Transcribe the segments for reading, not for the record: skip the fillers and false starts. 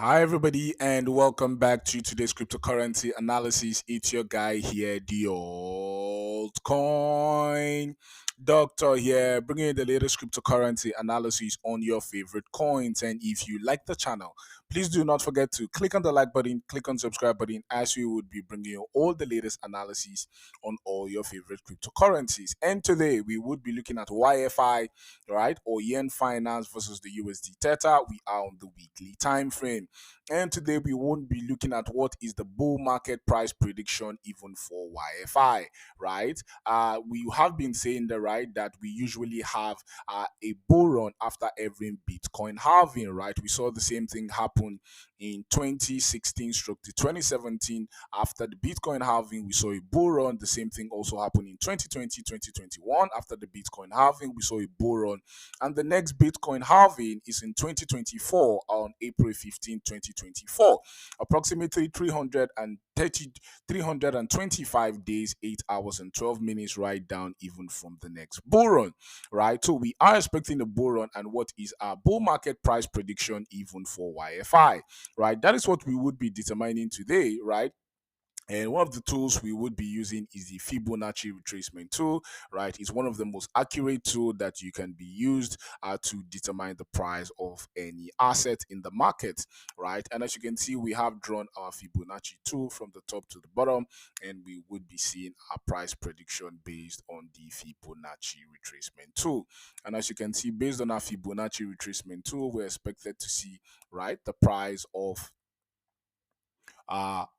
Hi, everybody, and welcome back to today's cryptocurrency analysis. It's your guy here, the old coin doctor here, bringing you the latest cryptocurrency analysis on your favorite coins. And if you like the channel, please do not forget to click on the like button, click on subscribe button, as we would be bringing you all the latest analysis on all your favorite cryptocurrencies. And today we would be looking at YFI, right, or yen finance versus the USD Theta. We are on the weekly time frame. And today we won't be looking at what is the bull market price prediction even for YFI, right? We have been saying that, right, that we usually have a bull run after every Bitcoin halving, right? We saw the same thing happen in 2016 stroke to 2017 after the Bitcoin halving. We saw a bull run. The same thing also happened in 2020, 2021 after the Bitcoin halving. We saw a bull run, and the next Bitcoin halving is in 2024 on April 15, 2024. Approximately 325 days, 8 hours, and 12 minutes right down even from the next bull run, right? So we are expecting a bull run, and what is our bull market price prediction even for YFI, right? That is what we would be determining today, right? And one of the tools we would be using is the Fibonacci retracement tool, right? It's one of the most accurate tool that you can be used to determine the price of any asset in the market, right? And as you can see, we have drawn our Fibonacci tool from the top to the bottom, and we would be seeing our price prediction based on the Fibonacci retracement tool. And as you can see, based on our Fibonacci retracement tool, we're expected to see, right, the price of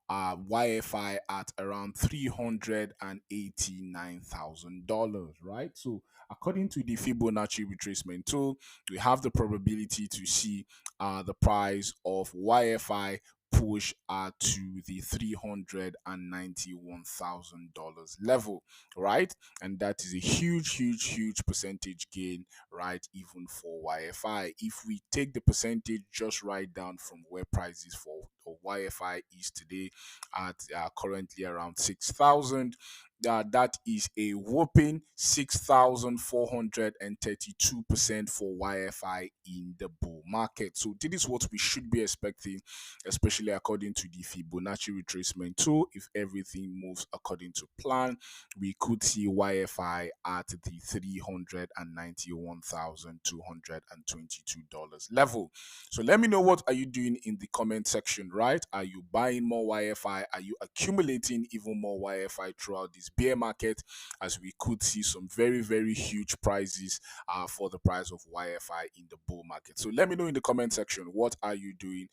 YFI at around $389,000, right? So, according to the Fibonacci retracement tool, we have the probability to see the price of YFI push to the $391,000 level, right? And that is a huge percentage gain, right? Even for YFI. If we take the percentage just right down from where prices for YFI is today at currently around 6,000. That is a whopping 6,432% for YFI in the bull market. So this is what we should be expecting, especially according to the Fibonacci retracement tool. If everything moves according to plan, we could see YFI at the $391,222 level. So let me know, what are you doing in the comment section, right? Are you buying more YFI? Are you accumulating even more YFI throughout this bear market, as we could see some very huge prices for the price of YFI in the bull market? So let me know in the comment section, what are you doing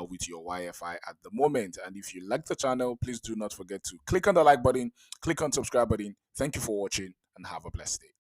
with your YFI at the moment? And if you like the channel, please do not forget to click on the like button, click on subscribe button. Thank you for watching, and have a blessed day.